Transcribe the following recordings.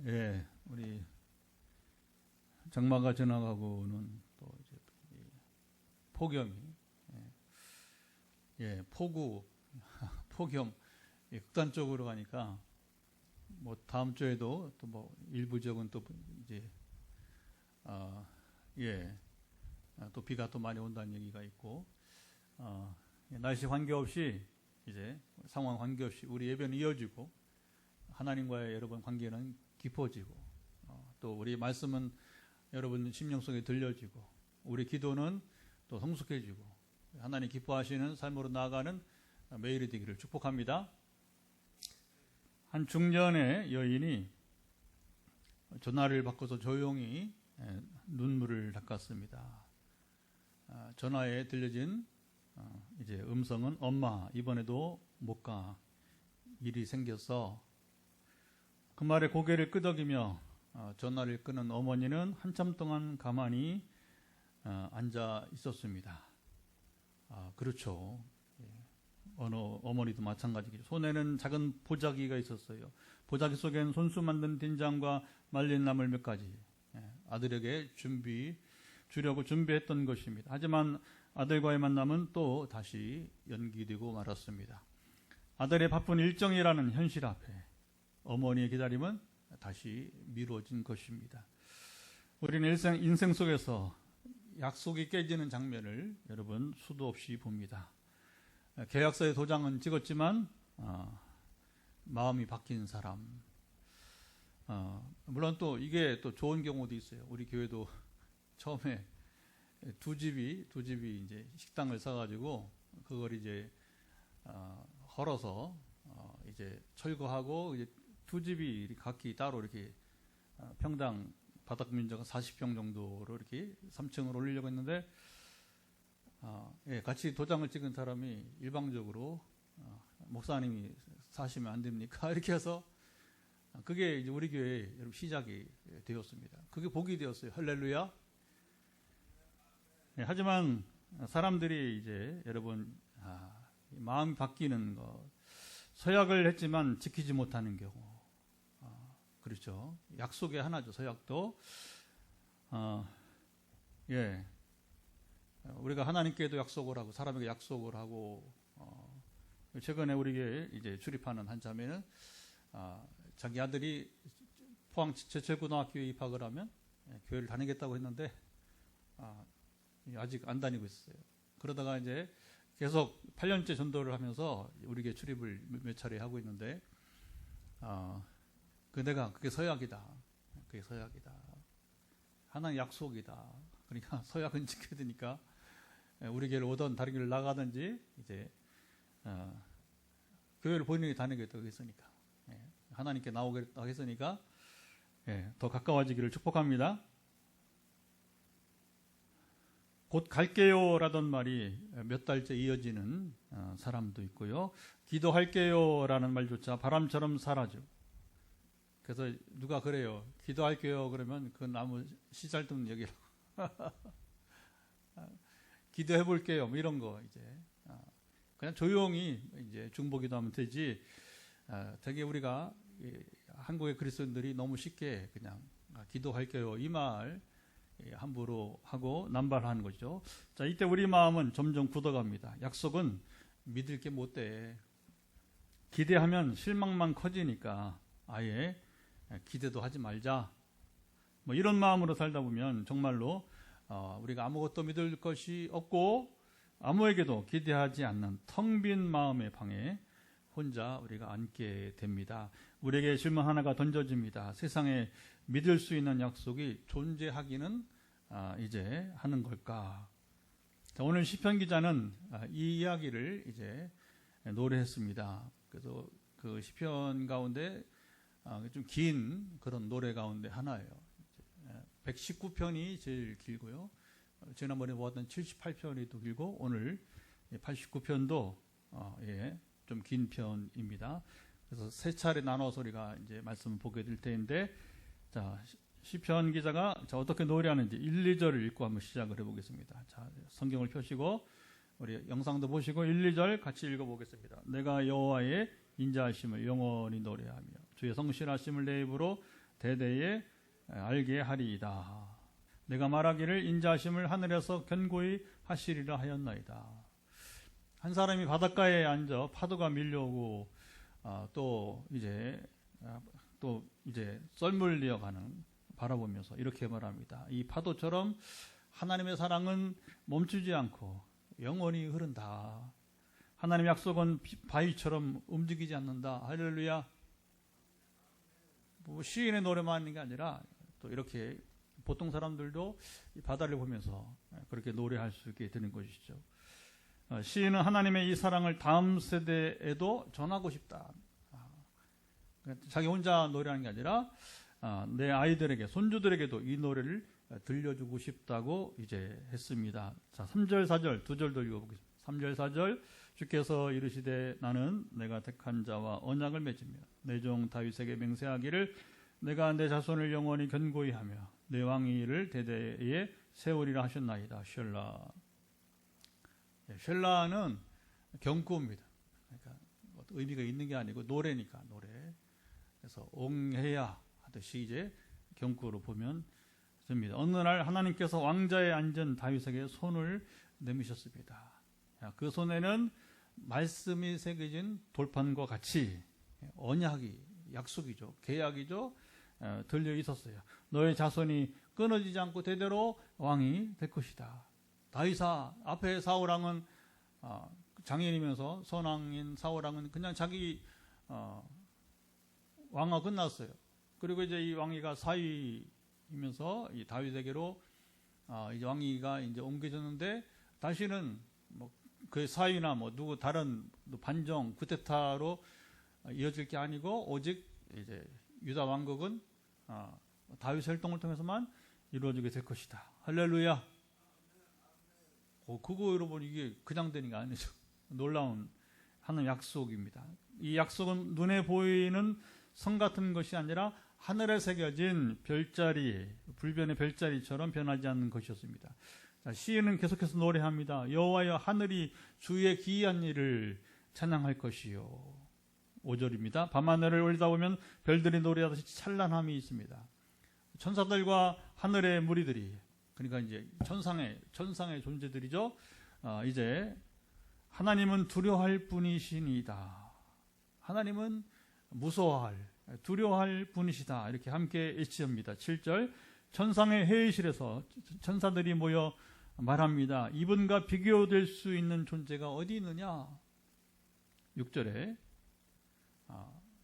예, 우리 장마가 지나가고는 또 이제 폭염이, 폭우, 폭염, 극단적으로 가니까 뭐 다음 주에도 또 뭐 일부 지역은 또 이제 또 비가 또 많이 온다는 얘기가 있고, 날씨 관계없이 이제 상황 관계없이 우리 예배는 이어지고 하나님과의 여러분 관계는 깊어지고, 또 우리 말씀은 여러분 심령 속에 들려지고, 우리 기도는 또 성숙해지고, 하나님 기뻐하시는 삶으로 나아가는 매일이 되기를 축복합니다. 한 중년의 여인이 전화를 받고서 조용히 눈물을 닦았습니다. 전화에 들려진 이제 음성은, 엄마 이번에도 못 가, 일이 생겼어. 그 말에 고개를 끄덕이며 전화를 끄는 어머니는 한참 동안 가만히 앉아 있었습니다. 그렇죠. 어느 어머니도 마찬가지겠죠. 손에는 작은 보자기가 있었어요. 보자기 속엔 손수 만든 된장과 말린 나물 몇 가지, 아들에게 주려고 준비했던 것입니다. 하지만 아들과의 만남은 또 다시 연기되고 말았습니다. 아들의 바쁜 일정이라는 현실 앞에 어머니의 기다림은 다시 미뤄진 것입니다. 우리는 인생 속에서 약속이 깨지는 장면을 여러분 수도 없이 봅니다. 계약서에 도장은 찍었지만 마음이 바뀐 사람, 물론 또 이게 또 좋은 경우도 있어요. 우리 교회도 처음에 두 집이 이제 식당을 사가지고 그걸 이제 헐어서 이제 철거하고, 이제 두 집이 각기 따로 이렇게 평당 바닥 면적은 40평 정도로 이렇게 3층을 올리려고 했는데, 같이 도장을 찍은 사람이 일방적으로 목사님이 사시면 안 됩니까? 이렇게 해서 그게 이제 우리 교회 여러분 시작이 되었습니다. 그게 복이 되었어요. 할렐루야. 하지만 사람들이 이제 여러분 마음이 바뀌는 것, 서약을 했지만 지키지 못하는 경우, 그렇죠. 약속의 하나죠. 서약도 우리가 하나님께도 약속을 하고 사람에게 약속을 하고, 최근에 우리 교회에 이제 출입하는 한 자매는 자기 아들이 포항 제철고등학교에 입학을 하면 교회를 다니겠다고 했는데 아직 안 다니고 있어요. 그러다가 이제 계속 8년째 전도를 하면서 우리 교회 출입을 몇 차례 하고 있는데, 그게 서약이다. 그게 서약이다. 하나의 약속이다. 그러니까 서약은 지켜야 되니까 우리 교회를 오던 다른 교회를 나가든지 이제 교회를 본인이 다니겠다고 했으니까, 하나님께 나오겠다고 했으니까 더 가까워지기를 축복합니다. 곧 갈게요 라던 말이 몇 달째 이어지는 사람도 있고요. 기도할게요 라는 말조차 바람처럼 사라져. 그래서 누가 그래요. 기도할게요 그러면 그건 아무 씨잘데없는 얘기라고. 기도해볼게요 뭐 이런 거 이제 그냥 조용히 이제 중보기도 하면 되지. 되게 우리가 한국의 그리스도인들이 너무 쉽게 그냥 기도할게요 이 말 함부로 하고 남발하는 거죠. 자, 이때 우리 마음은 점점 굳어갑니다. 약속은 믿을 게 못 돼. 기대하면 실망만 커지니까 아예 기대도 하지 말자. 뭐 이런 마음으로 살다 보면 정말로 우리가 아무것도 믿을 것이 없고 아무에게도 기대하지 않는 텅 빈 마음의 방에 혼자 우리가 앉게 됩니다. 우리에게 질문 하나가 던져집니다. 세상에 믿을 수 있는 약속이 존재하기는 이제 하는 걸까? 자, 오늘 시편 기자는 이 이야기를 이제 노래했습니다. 그래서 그 시편 가운데 좀 긴 그런 노래 가운데 하나예요. 119편이 제일 길고요. 지난번에 보았던 78편이 또 길고 오늘 89편도 좀 긴 편입니다. 그래서 세 차례 나눠서 우리가 이제 말씀을 보게 될 텐데, 자, 시편 기자가 어떻게 노래하는지 1, 2절을 읽고 한번 시작을 해보겠습니다. 자, 성경을 펴시고 우리 영상도 보시고 1, 2절 같이 읽어보겠습니다. 내가 여호와의 인자하심을 영원히 노래하며 주의 성실하심을 내 입으로 대대에 알게 하리이다. 내가 말하기를 인자하심을 하늘에서 견고히 하시리라 하였나이다. 한 사람이 바닷가에 앉아 파도가 밀려오고 또 이제 썰물리어 가는 바라보면서 이렇게 말합니다. 이 파도처럼 하나님의 사랑은 멈추지 않고 영원히 흐른다. 하나님의 약속은 바위처럼 움직이지 않는다. 할렐루야. 뭐 시인의 노래만 하는 게 아니라 또 이렇게 보통 사람들도 이 바다를 보면서 그렇게 노래할 수 있게 되는 것이죠. 시인은 하나님의 이 사랑을 다음 세대에도 전하고 싶다. 자기 혼자 노래하는 게 아니라 내 아이들에게, 손주들에게도 이 노래를 들려주고 싶다고 이제 했습니다. 자, 3절, 4절 두 절 더 읽어보겠습니다. 3절, 4절 주께서 이르시되 나는 내가 택한 자와 언약을 맺으며 내 종 다윗에게 맹세하기를 내가 내 자손을 영원히 견고히 하며 내 왕위를 대대에 세우리라 하셨나이다. 쉘라. 쉘라는 경구입니다. 그러니까 의미가 있는 게 아니고 노래니까 노래. 그래서 옹해야 하듯이 이제 경구로 보면 됩니다. 어느 날 하나님께서 왕자에 앉은 다윗에게 손을 내미셨습니다. 그 손에는 말씀이 새겨진 돌판과 같이 언약이, 약속이죠, 계약이죠, 들려 있었어요. 너의 자손이 끊어지지 않고 대대로 왕이 될 것이다. 다윗아, 앞에 사울왕은 장인이면서 선왕인 사울왕은 그냥 자기 왕화 끝났어요. 그리고 이제 이 왕위가 사위이면서 이 다윗에게로 이제 왕위가 이제 옮겨졌는데 다시는 뭐 그 사위나 뭐 누구 다른 반정 쿠데타로 이어질 게 아니고 오직 이제 유다 왕국은 다윗의 혈통을 통해서만 이루어지게 될 것이다. 할렐루야. 그거 여러분 이게 그냥 되는 게 아니죠. 놀라운 하나님 약속입니다. 이 약속은 눈에 보이는 성 같은 것이 아니라 하늘에 새겨진 별자리, 불변의 별자리처럼 변하지 않는 것이었습니다. 자, 시인은 계속해서 노래합니다. 여호와여 하늘이 주의 기이한 일을 찬양할 것이요. 5절입니다. 밤하늘을 올려다보면 별들이 노래하듯이 찬란함이 있습니다. 천사들과 하늘의 무리들이, 그러니까 이제 천상의 존재들이죠. 이제 하나님은 두려워할 분이시니다. 하나님은 무서워할, 두려워할 분이시다. 이렇게 함께 외칩니다. 7절 천상의 회의실에서 천사들이 모여 말합니다. 이분과 비교될 수 있는 존재가 어디 있느냐. 6절에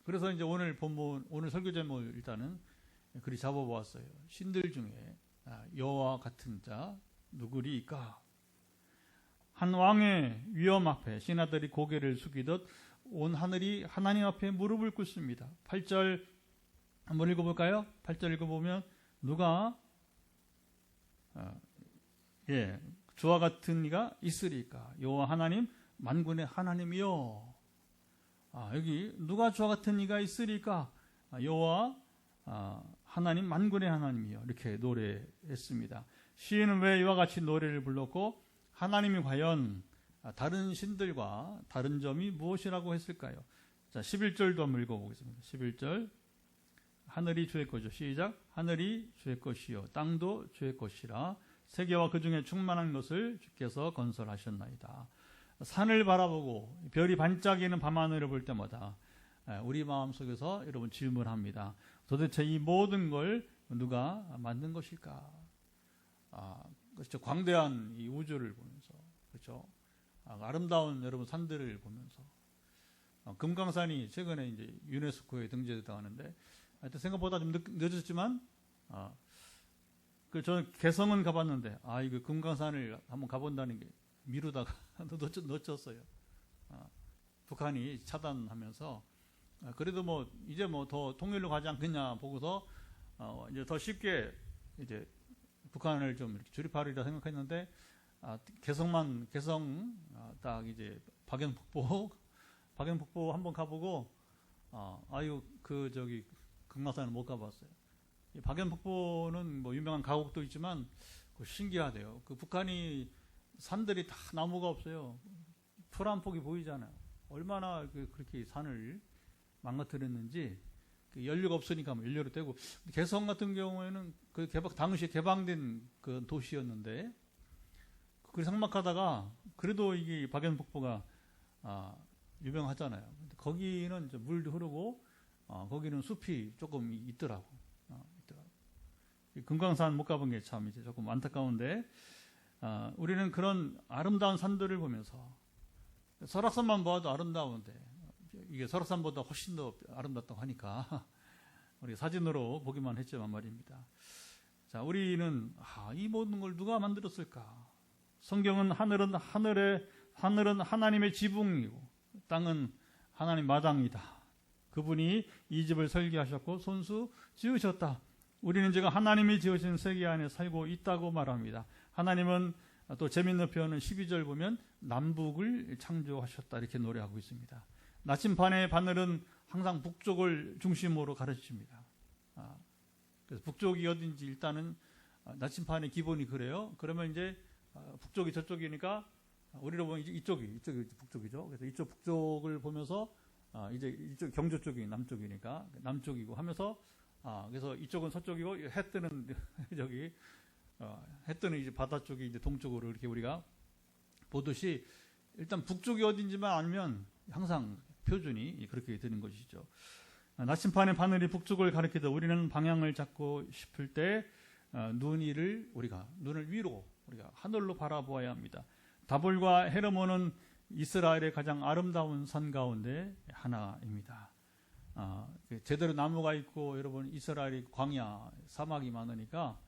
그래서 이제 오늘 본문, 오늘 설교 제목을 일단은 그리 잡아보았어요. 신들 중에 여호와 같은 자 누구리까? 한 왕의 위엄 앞에 신하들이 고개를 숙이듯 온 하늘이 하나님 앞에 무릎을 꿇습니다. 8절 한번 읽어볼까요? 8절 읽어보면 누가 주와 같은 이가 있으리까? 여호와 하나님 만군의 하나님이요. 여기 누가 주와 같은 이가 있으리까? 여호와 하나님 만군의 하나님이요. 이렇게 노래했습니다. 시인은 왜 이와 같이 노래를 불렀고 하나님이 과연 다른 신들과 다른 점이 무엇이라고 했을까요? 자, 11절도 한번 읽어보겠습니다. 11절 하늘이 주의 것이요. 시작. 하늘이 주의 것이요 땅도 주의 것이라 세계와 그 중에 충만한 것을 주께서 건설하셨나이다. 산을 바라보고 별이 반짝이는 밤하늘을 볼 때마다 우리 마음속에서 여러분 질문합니다. 도대체 이 모든 걸 누가 만든 것일까? 그렇죠. 광대한 이 우주를 보면서, 그렇죠. 아름다운 여러분 산들을 보면서, 금강산이 최근에 이제 유네스코에 등재됐다고 하는데, 하여튼 생각보다 좀 늦었지만, 저는 개성은 가봤는데, 이거 금강산을 한번 가본다는 게 미루다가 놓쳤어요. 북한이 차단하면서, 그래도 뭐 이제 뭐 더 통일로 가지 않겠냐 보고서 이제 더 쉽게 이제 북한을 좀 이렇게 조립하리라 생각했는데 개성 딱 이제 박연폭포 한번 가보고 저기 금강산은 못 가봤어요. 이 박연폭포는 뭐 유명한 가곡도 있지만 신기하대요. 그 북한이 산들이 다 나무가 없어요. 풀 한 폭이 보이잖아요. 얼마나 그렇게 산을 망가뜨렸는지 연료가 없으니까 뭐 연료로 떼고, 개성 같은 경우에는 그 당시에 개방된 그 도시였는데, 그 삭막하다가 그래도 이게 박연폭포가 유명하잖아요. 근데 거기는 이제 물도 흐르고 거기는 숲이 조금 있더라고. 금강산 못 가본 게 참 이제 조금 안타까운데, 우리는 그런 아름다운 산들을 보면서 설악산만 봐도 아름다운데 이게 설악산보다 훨씬 더 아름답다고 하니까 우리 사진으로 보기만 했지만 말입니다. 자, 우리는 이 모든 걸 누가 만들었을까? 성경은 하늘은 하나님의 지붕이고 땅은 하나님 마당이다. 그분이 이 집을 설계하셨고 손수 지으셨다. 우리는 지금 하나님이 지으신 세계 안에 살고 있다고 말합니다. 하나님은 또 재밌는 표현은 12절 보면 남북을 창조하셨다 이렇게 노래하고 있습니다. 나침반의 바늘은 항상 북쪽을 중심으로 가르칩니다. 그래서 북쪽이 어딘지 일단은 나침반의 기본이 그래요. 그러면 이제 북쪽이 저쪽이니까 우리로 보면 이쪽이 북쪽이죠. 그래서 이쪽 북쪽을 보면서 이제 이쪽 경주 쪽이 남쪽이니까 남쪽이고 하면서 그래서 이쪽은 서쪽이고 해 뜨는 저기 해 뜨는 이제 바다 쪽이 이제 동쪽으로 이렇게 우리가 보듯이 일단 북쪽이 어딘지만 알면 항상 표준이 그렇게 되는 것이죠. 나침반의 바늘이 북쪽을 가리키듯 우리는 방향을 잡고 싶을 때 눈을 위로 우리가 하늘로 바라보아야 합니다. 다볼과 헤르몬은 이스라엘의 가장 아름다운 산 가운데 하나입니다. 제대로 나무가 있고 여러분 이스라엘이 광야 사막이 많으니까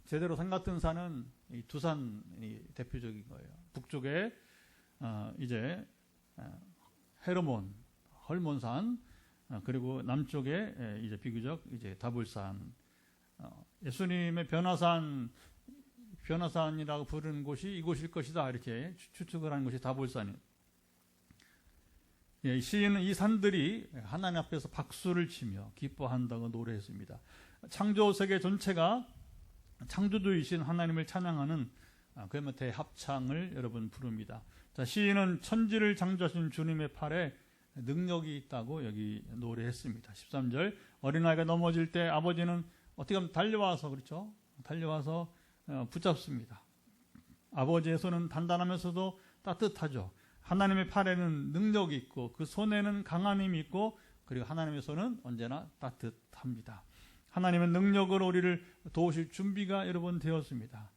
제대로 산 같은 산은 이 두 산이 대표적인 거예요. 북쪽에 이제 헐몬산, 그리고 남쪽에 이제 비교적 이제 다볼산, 예수님의 변화산이라고 부르는 곳이 이곳일 것이다 이렇게 추측을 하는 것이 다볼산이에요. 시인은 이 산들이 하나님 앞에서 박수를 치며 기뻐한다고 노래했습니다. 창조 세계 전체가 창조주이신 하나님을 찬양하는 그야말로 대합창을 여러분 부릅니다. 자, 시인은 천지를 창조하신 주님의 팔에 능력이 있다고 여기 노래했습니다. 13절 어린아이가 넘어질 때 아버지는 어떻게 하면 달려와서 그렇죠? 달려와서 붙잡습니다. 아버지의 손은 단단하면서도 따뜻하죠. 하나님의 팔에는 능력이 있고 그 손에는 강한 힘이 있고 그리고 하나님의 손은 언제나 따뜻합니다. 하나님은 능력으로 우리를 도우실 준비가 여러분 되었습니다.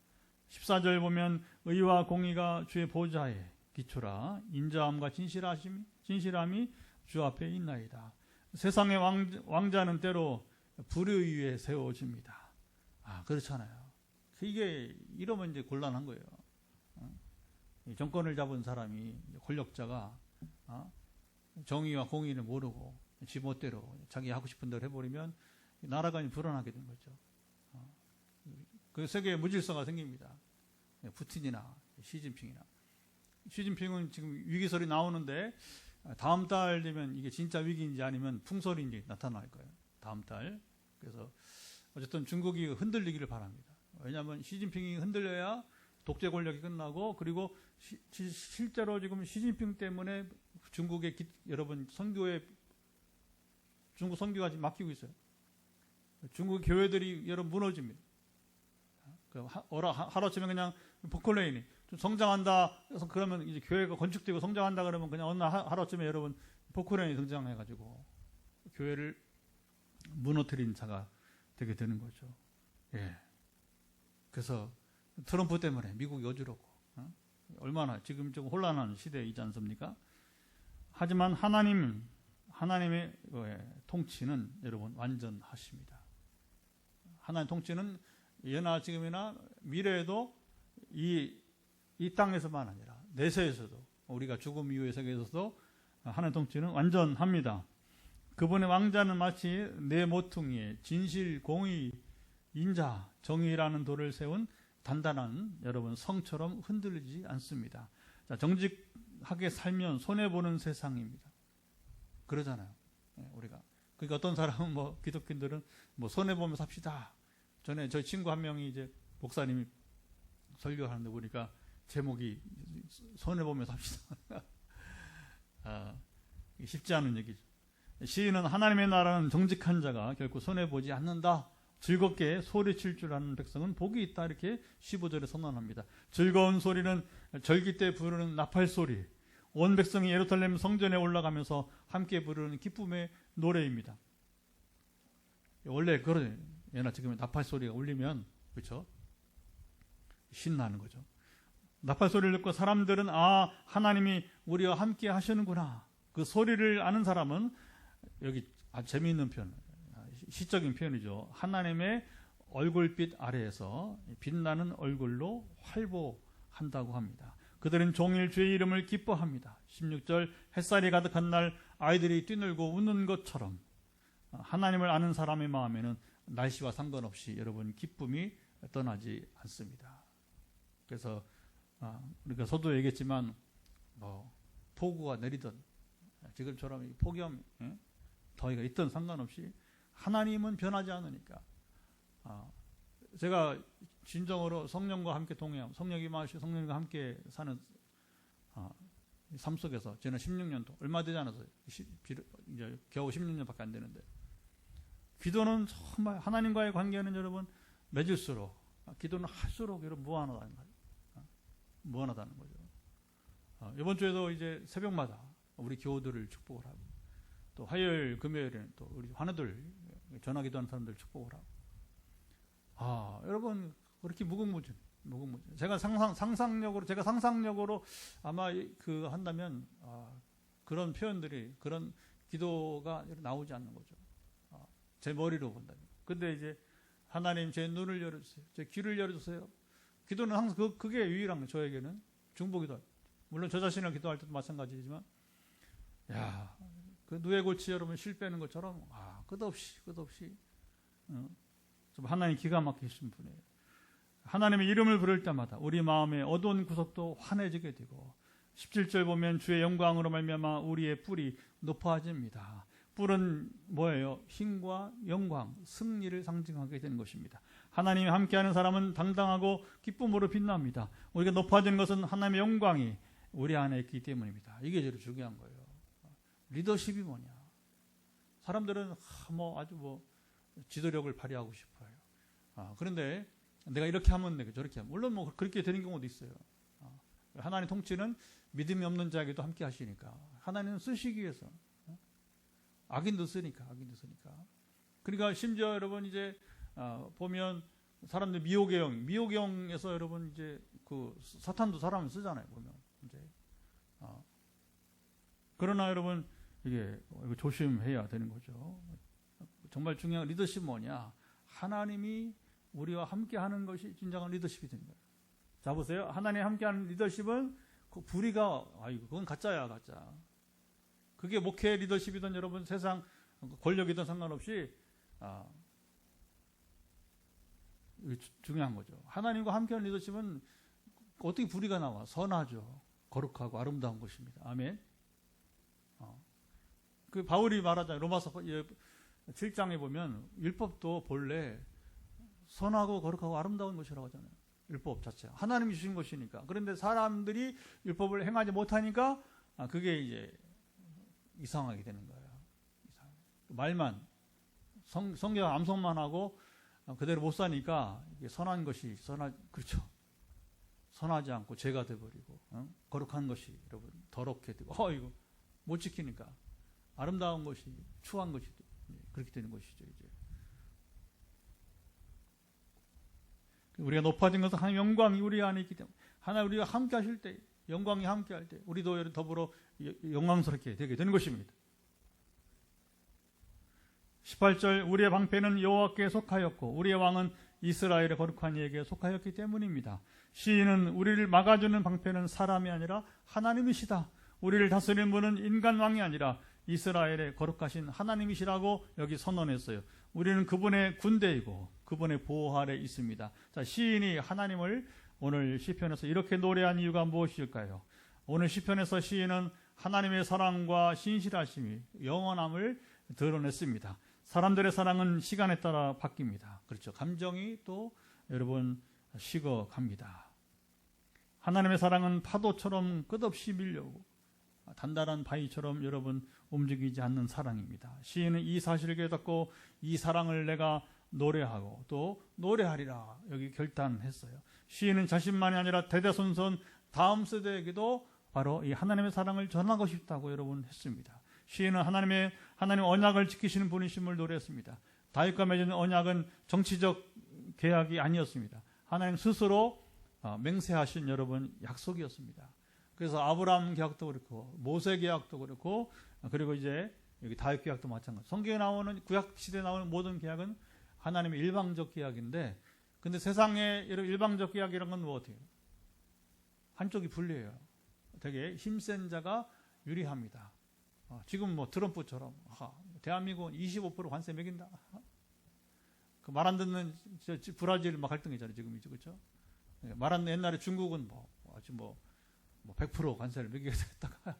14절 보면 의와 공의가 주의 보좌에 기초라 인자함과 진실함이 주 앞에 있나이다. 세상의 왕자는 때로 불의 위에 세워집니다. 그렇잖아요. 이게 이러면 이제 곤란한 거예요. 정권을 잡은 사람이 권력자가 정의와 공의를 모르고 지멋대로 자기 하고 싶은 대로 해버리면 나라가 불안하게 된 거죠. 그 세계에 무질서가 생깁니다. 푸틴이나 시진핑이나. 시진핑은 지금 위기설이 나오는데 다음 달 되면 이게 진짜 위기인지 아니면 풍설인지 나타날 거예요. 다음 달. 그래서 어쨌든 중국이 흔들리기를 바랍니다. 왜냐하면 시진핑이 흔들려야 독재 권력이 끝나고 그리고 실제로 지금 시진핑 때문에 중국의 여러분 중국 선교가 지금 막히고 있어요. 중국 교회들이 여러분 무너집니다. 하루아침에 그냥 포클레인이 좀 성장한다. 그래서 그러면 이제 교회가 건축되고 성장한다 그러면 그냥 어느 하루아침에 여러분 포클레인이 등장해가지고 교회를 무너뜨린 자가 되게 되는 거죠. 예. 그래서 트럼프 때문에 미국이 어지럽고 얼마나 지금 좀 혼란한 시대이지 않습니까? 하지만 하나님의 통치는 여러분 완전하십니다. 하나님의 통치는 예나 지금이나 미래에도 이 땅에서만 아니라 내세에서도 우리가 죽음 이후의 세계에서도 하나님의 통치는 완전합니다. 그분의 왕자는 마치 내 모퉁이에 진실, 공의, 인자, 정의라는 돌을 세운 단단한 여러분 성처럼 흔들리지 않습니다. 자, 정직하게 살면 손해보는 세상입니다. 그러잖아요. 우리가. 그러니까 어떤 사람은 기독교인들은 손해보며 삽시다. 전에 저희 친구 한 명이 이제 목사님이 설교하는데 보니까 제목이 손해보며 삽시다. 쉽지 않은 얘기죠. 시인은 하나님의 나라는 정직한 자가 결코 손해보지 않는다. 즐겁게 소리칠 줄 아는 백성은 복이 있다. 이렇게 15절에 선언합니다. 즐거운 소리는 절기 때 부르는 나팔 소리, 온 백성이 예루살렘 성전에 올라가면서 함께 부르는 기쁨의 노래입니다. 원래 그런 예나 지금 나팔 소리가 울리면 그렇죠? 신나는 거죠. 나팔 소리를 듣고 사람들은 하나님이 우리와 함께 하시는구나. 그 소리를 아는 사람은 여기 아주 재미있는 표현, 시적인 표현이죠. 하나님의 얼굴빛 아래에서 빛나는 얼굴로 활보한다고 합니다. 그들은 종일 주의 이름을 기뻐합니다. 16절 햇살이 가득한 날 아이들이 뛰놀고 웃는 것처럼 하나님을 아는 사람의 마음에는 날씨와 상관없이 여러분 기쁨이 떠나지 않습니다. 그래서 우리가 서도 얘기했지만 폭우가 내리든 지금처럼 폭염 더위가 있든 상관없이 하나님은 변하지 않으니까 제가 진정으로 성령과 함께 동행하고 성령이 임하시고 성령과 함께 사는 삶 속에서 저는 16년도 얼마 되지 않았어요. 이제 겨우 16년밖에 안 되는데 기도는 정말 하나님과의 관계는 여러분 맺을수록 기도는 할수록 여러분 무한하다는 거예요. 무한하다는 거죠. 이번 주에도 이제 새벽마다 우리 교우들을 축복을 하고 또 화요일 금요일에는 또 우리 환우들 전화 기도하는 사람들 축복을 하고 여러분 그렇게 무궁무진 제가 상상력으로 아마 한다면 그런 표현들이 그런 기도가 나오지 않는 거죠. 제 머리로 본다면. 근데 이제 하나님 제 눈을 열어주세요. 제 귀를 열어주세요. 기도는 항상 그게 유일한 거예요. 저에게는 중보기도. 물론 저 자신을 기도할 때도 마찬가지지만 그 누에 골치 여러분 실 빼는 것처럼 끝없이 좀 하나님 기가 막히신 분이에요. 하나님의 이름을 부를 때마다 우리 마음의 어두운 구석도 환해지게 되고 17절 보면 주의 영광으로 말미암아 우리의 뿔이 높아집니다. 뿔은 뭐예요? 힘과 영광, 승리를 상징하게 되는 것입니다. 하나님이 함께하는 사람은 당당하고 기쁨으로 빛납니다. 우리가 높아지는 것은 하나님의 영광이 우리 안에 있기 때문입니다. 이게 제일 중요한 거예요. 리더십이 뭐냐? 사람들은 아주 지도력을 발휘하고 싶어요. 그런데 내가 이렇게 하면 되고 저렇게 하면 물론 그렇게 되는 경우도 있어요. 하나님 통치는 믿음이 없는 자에게도 함께 하시니까 하나님은 쓰시기 위해서 악인도 쓰니까. 그러니까 심지어 여러분 이제 보면 사람들 미혹의 영에서 여러분 이제 그 사탄도 사람을 쓰잖아요. 보면 이제 그러나 여러분 이거 조심해야 되는 거죠. 정말 중요한 리더십 뭐냐? 하나님이 우리와 함께하는 것이 진정한 리더십이 되는 거예요. 자 보세요. 하나님 함께하는 리더십은 그 불의가 그건 가짜야 가짜. 그게 목회 리더십이든 여러분 세상 권력이든 상관없이 중요한 거죠. 하나님과 함께하는 리더십은 어떻게 불의가 나와? 선하죠. 거룩하고 아름다운 것입니다. 아멘. 그 바울이 말하잖아요. 로마서 7장에 보면 율법도 본래 선하고 거룩하고 아름다운 것이라고 하잖아요. 율법 자체가 하나님이 주신 것이니까. 그런데 사람들이 율법을 행하지 못하니까 그게 이제 이상하게 되는 거예요. 말만 성경 암송만 하고 그대로 못 사니까 이게 선한 것이 그렇죠. 선하지 않고 죄가 돼버리고 거룩한 것이 여러분 더럽게 되고 이거 못 지키니까 아름다운 것이 추한 것이 그렇게 되는 것이죠. 이제 우리가 높아진 것은 하나님 영광이 우리 안에 있기 때문에 하나님 우리가 함께 하실 때 영광이 함께 할 때 우리도 더불어 영광스럽게 되게 되는 것입니다. 18절 우리의 방패는 여호와께 속하였고 우리의 왕은 이스라엘의 거룩한 이에게 속하였기 때문입니다. 시인은 우리를 막아주는 방패는 사람이 아니라 하나님이시다. 우리를 다스리는 분은 인간 왕이 아니라 이스라엘의 거룩하신 하나님이시라고 여기 선언했어요. 우리는 그분의 군대이고 그분의 보호 아래 있습니다. 자, 시인이 하나님을 오늘 시편에서 이렇게 노래한 이유가 무엇일까요? 오늘 시편에서 시인은 하나님의 사랑과 신실하심이 영원함을 드러냈습니다. 사람들의 사랑은 시간에 따라 바뀝니다. 그렇죠. 감정이 또 여러분 식어갑니다. 하나님의 사랑은 파도처럼 끝없이 밀려오고 단단한 바위처럼 여러분 움직이지 않는 사랑입니다. 시인은 이 사실을 깨닫고 이 사랑을 내가 노래하고 또 노래하리라 여기 결단했어요. 시인은 자신만이 아니라 대대손손 다음 세대에게도 바로 이 하나님의 사랑을 전하고 싶다고 여러분 했습니다. 시인은 하나님 언약을 지키시는 분이심을 노래했습니다. 다윗과 맺은 언약은 정치적 계약이 아니었습니다. 하나님 스스로 맹세하신 여러분 약속이었습니다. 그래서 아브라함 계약도 그렇고 모세 계약도 그렇고 그리고 이제 여기 다윗 계약도 마찬가지. 성경에 나오는 구약 시대에 나오는 모든 계약은 하나님의 일방적 계약인데, 근데 세상에 일방적 계약이란 건 뭐 어때요? 한쪽이 불리해요. 되게 힘센 자가 유리합니다. 지금 뭐 트럼프처럼 대한민국은 25% 관세 매긴다. 그 말 안 듣는 브라질 막 갈등이잖아요. 지금이죠, 그렇죠? 말 안 듣는 옛날에 중국은 아주 100% 관세를 매기겠다가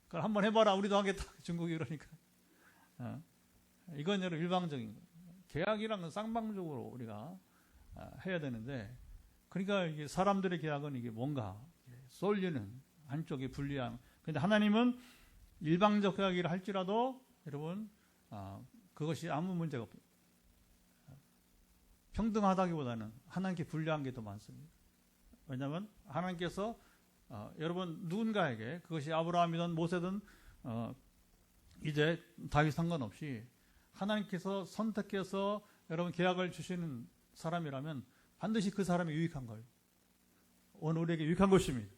그걸 한번 해봐라 우리도 하겠다 중국이 그러니까. 이건 여러분 일방적인 거예요. 계약이란 건 쌍방적으로 우리가 해야 되는데, 그러니까 이게 사람들의 계약은 이게 뭔가 쏠리는 한쪽이 불리한. 근데 하나님은 일방적 계약이라 할지라도 여러분 그것이 아무 문제가 없어요. 평등하다기보다는 하나님께 불리한 게 더 많습니다. 왜냐하면 하나님께서 여러분 누군가에게 그것이 아브라함이든 모세든 이제 다윗 상관없이 하나님께서 선택해서 여러분 계약을 주시는 사람이라면 반드시 그 사람이 유익한 거예요. 오늘 우리에게 유익한 것입니다.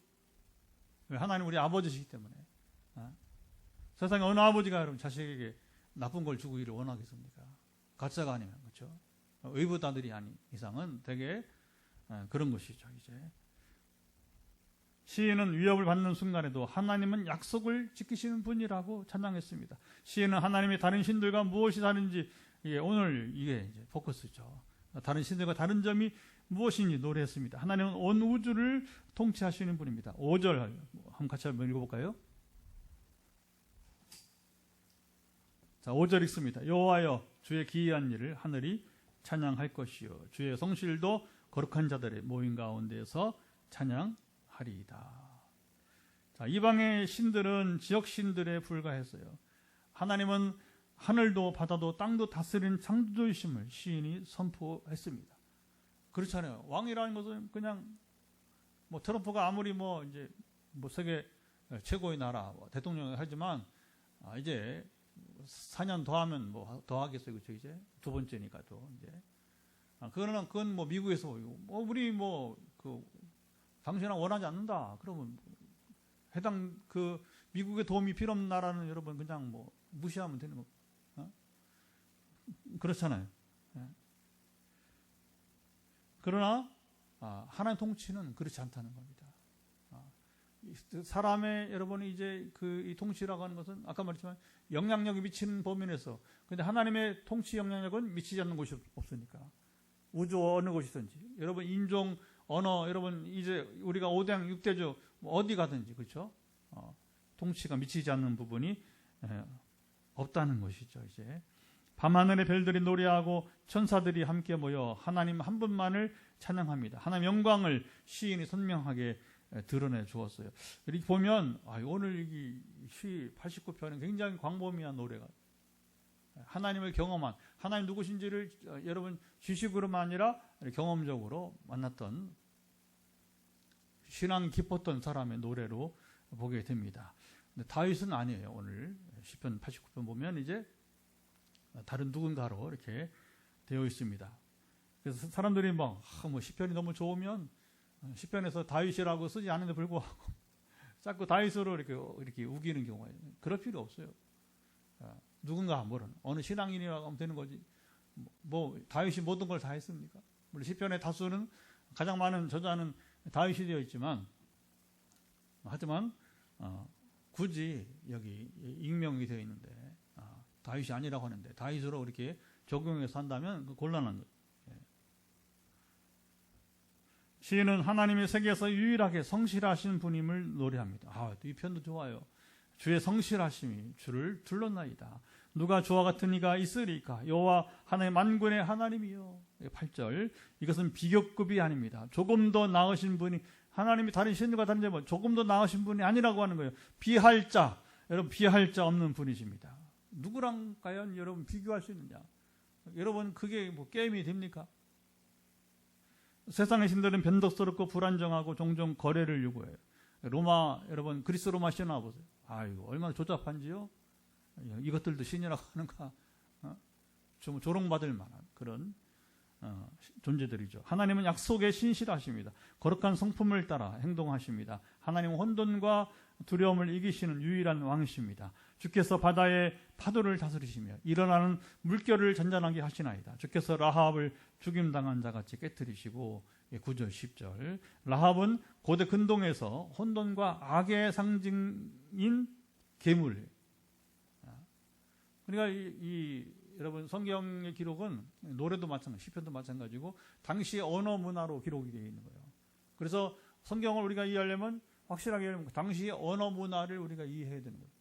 하나님 우리 아버지시기 때문에. 세상에 어느 아버지가 여러분 자식에게 나쁜 걸 주기를 원하겠습니까? 가짜가 아니면, 그렇죠? 의붓아들이 아닌 이상은 되게 그런 것이죠. 이제 시인은 위협을 받는 순간에도 하나님은 약속을 지키시는 분이라고 찬양했습니다. 시인은 하나님의 다른 신들과 무엇이 다른지, 오늘 이게 이제 포커스죠. 다른 신들과 다른 점이 무엇인지 노래했습니다. 하나님은 온 우주를 통치하시는 분입니다. 5절 한번 같이 한번 읽어볼까요? 자, 5절 읽습니다. 여호와여 주의 기이한 일을 하늘이 찬양할 것이요 주의 성실도 거룩한 자들의 모임 가운데에서 찬양하리이다. 자, 이방의 신들은 지역 신들에 불과했어요. 하나님은 하늘도 바다도 땅도 다스리는 창조주이심을 시인이 선포했습니다. 그렇잖아요. 왕이라는 것은 그냥 트럼프가 아무리 이제 세계 최고의 나라 대통령을 하지만 이제 4년 더 하면 더 하겠어요. 그렇죠? 이제 두 번째니까 또 이제. 그건 미국에서 우리 당신은 원하지 않는다. 그러면 해당 미국의 도움이 필요 없는 나라는 여러분 그냥 무시하면 되는 거. 그렇잖아요. 그러나 하나님 통치는 그렇지 않다는 겁니다. 사람의 여러분이 이제 이 통치라고 하는 것은 아까 말했지만 영향력이 미치는 범위 내에서, 근데 하나님의 통치 영향력은 미치지 않는 곳이 없으니까 우주 어느 곳이든지 여러분 인종 언어 여러분 이제 우리가 5대 6대주 어디 가든지 그렇죠? 통치가 미치지 않는 부분이 없다는 것이죠. 이제 밤하늘의 별들이 노래하고 천사들이 함께 모여 하나님 한 분만을 찬양합니다. 하나님 영광을 시인이 선명하게 드러내 주었어요. 이렇게 보면 오늘 이 시 89편은 굉장히 광범위한 노래가, 하나님을 경험한, 하나님 누구신지를 여러분 지식으로만 아니라 경험적으로 만났던, 신앙 깊었던 사람의 노래로 보게 됩니다. 근데 다윗은 아니에요. 오늘 시편 89편 보면 이제 다른 누군가로 이렇게 되어 있습니다. 그래서 사람들이 시편이 너무 좋으면 시편에서 다윗이라고 쓰지 않는데 불구하고 자꾸 다윗으로 이렇게 우기는 경우가 있어요. 그럴 필요 없어요. 누군가 모르는 어느 신앙인이라고 하면 되는 거지. 다윗이 모든 걸 다 했습니까? 물론 시편의 다수는 가장 많은 저자는 다윗이 되어 있지만, 하지만 굳이 여기 익명이 되어 있는데 다윗이 아니라고 하는데 다윗으로 이렇게 적용해서 한다면 곤란한 거예요. 시인은 하나님의 세계에서 유일하게 성실하신 분임을 노래합니다. 이 편도 좋아요. 주의 성실하심이 주를 둘렀나이다. 누가 주와 같은 이가 있으리까? 여호와 하나님 만군의 하나님이요. 8절. 이것은 비교급이 아닙니다. 조금 더 나으신 분이, 하나님이 다른 신들과 다른 점 조금 더 나으신 분이 아니라고 하는 거예요. 비할 자, 여러분 비할 자 없는 분이십니다. 누구랑 과연 여러분 비교할 수 있느냐? 여러분 그게 뭐 게임이 됩니까? 세상의 신들은 변덕스럽고 불안정하고 종종 거래를 요구해요. 로마 여러분 그리스 로마 신화 보세요. 아이고 얼마나 조잡한지요. 이것들도 신이라고 하는가? 좀 조롱받을 만한 그런 존재들이죠. 하나님은 약속에 신실하십니다. 거룩한 성품을 따라 행동하십니다. 하나님은 혼돈과 두려움을 이기시는 유일한 왕이십니다. 주께서 바다의 파도를 다스리시며 일어나는 물결을 잔잔하게 하시나이다. 주께서 라합을 죽임당한 자같이 깨뜨리시고 9절 10절 라합은 고대 근동에서 혼돈과 악의 상징인 괴물. 그러니까 여러분 성경의 기록은 노래도 마찬가지, 시편도 마찬가지고 당시 언어 문화로 기록이 되어 있는 거예요. 그래서 성경을 우리가 이해하려면 확실하게 이해하려면 당시 언어 문화를 우리가 이해해야 되는 거예요.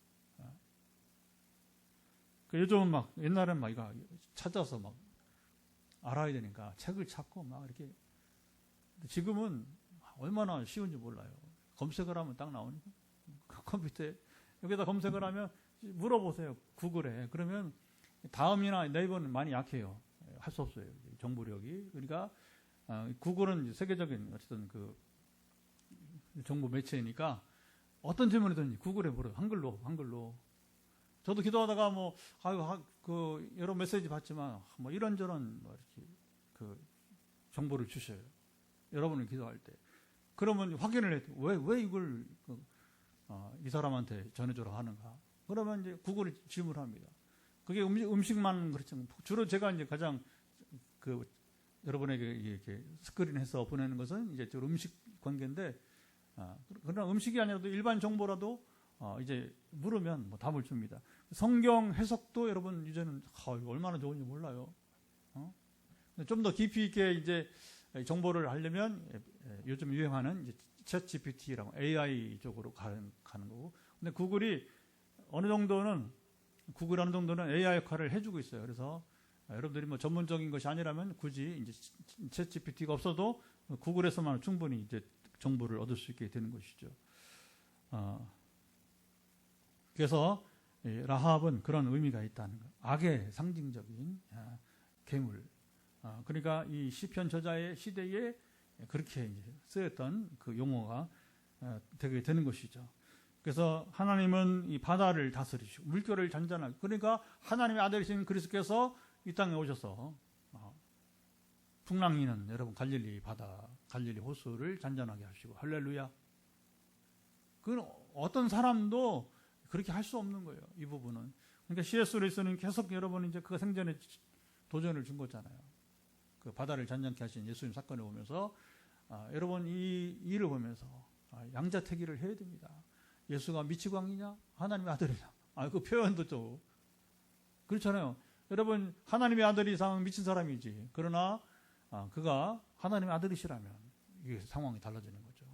요즘은 막 옛날에는 막 이거 찾아서 막 알아야 되니까 책을 찾고 막 이렇게. 지금은 얼마나 쉬운지 몰라요. 검색을 하면 딱 나오니까 컴퓨터에 여기다 검색을 하면 물어보세요. 구글에. 그러면 다음이나 네이버는 많이 약해요. 할 수 없어요. 정보력이. 그러니까 구글은 세계적인 어쨌든 그 정보 매체니까 어떤 질문이든지 구글에 물어요. 한글로. 저도 기도하다가 여러 메시지 받지만 이런저런 이렇게 그 정보를 주셔요. 여러분을 기도할 때. 그러면 확인을 해도 왜 이걸 이 사람한테 전해주라 하는가? 그러면 이제 구글에 질문을 합니다. 그게 음식만 그렇죠. 주로 제가 이제 가장 여러분에게 이렇게 스크린해서 보내는 것은 이제 음식 관계인데, 그러나 음식이 아니라도 일반 정보라도 이제 물으면 답을 줍니다. 성경 해석도 여러분 이제는 얼마나 좋은지 몰라요. 좀 더 깊이 있게 이제 정보를 하려면 요즘 유행하는 이제 챗GPT라고 AI 쪽으로 가는 거고. 근데 구글이 어느 정도는 AI 역할을 해주고 있어요. 그래서 여러분들이 전문적인 것이 아니라면 굳이 이제 챗GPT가 없어도 구글에서만 충분히 이제 정보를 얻을 수 있게 되는 것이죠. 그래서 라합은 그런 의미가 있다는 것. 악의 상징적인 괴물. 그러니까 이 시편 저자의 시대에 그렇게 이제 쓰였던 그 용어가 되게 되는 것이죠. 그래서 하나님은 이 바다를 다스리시고 물결을 잔잔하게, 그러니까 하나님의 아들이신 그리스도께서 이 땅에 오셔서 풍랑이는 여러분 갈릴리 바다, 갈릴리 호수를 잔잔하게 하시고, 할렐루야. 그건 어떤 사람도 그렇게 할 수 없는 거예요. 이 부분은. 그러니까 C.S. 루이스는 계속 여러분 이제 그 생전에 도전을 준 거잖아요. 그 바다를 잔잔케 하신 예수님 사건을 보면서 여러분 이 일을 보면서 양자택일을 해야 됩니다. 예수가 미치광이냐? 하나님의 아들이냐? 그 표현도 좀 그렇잖아요. 여러분 하나님의 아들 이상은 미친 사람이지. 그러나 그가 하나님의 아들이시라면 이게 상황이 달라지는 거죠.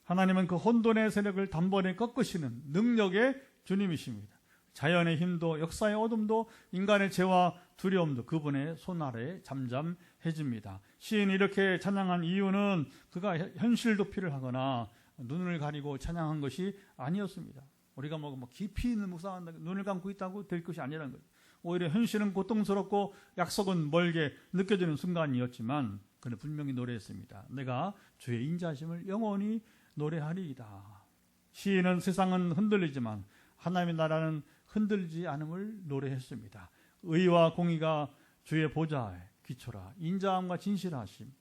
하나님은 그 혼돈의 세력을 단번에 꺾으시는 능력의 주님이십니다. 자연의 힘도 역사의 어둠도 인간의 죄와 두려움도 그분의 손 아래 잠잠해집니다. 시인이 이렇게 찬양한 이유는 그가 현실 도피를 하거나 눈을 가리고 찬양한 것이 아니었습니다. 우리가 깊이 있는 묵상한다, 눈을 감고 있다고 될 것이 아니라는 거죠. 오히려 현실은 고통스럽고 약속은 멀게 느껴지는 순간이었지만 그는 분명히 노래했습니다. 내가 주의 인자하심을 영원히 노래하리이다. 시인은 세상은 흔들리지만 하나님의 나라는 흔들리지 않음을 노래했습니다. 의와 공의가 주의 보좌에 기초라. 인자함과 진실하심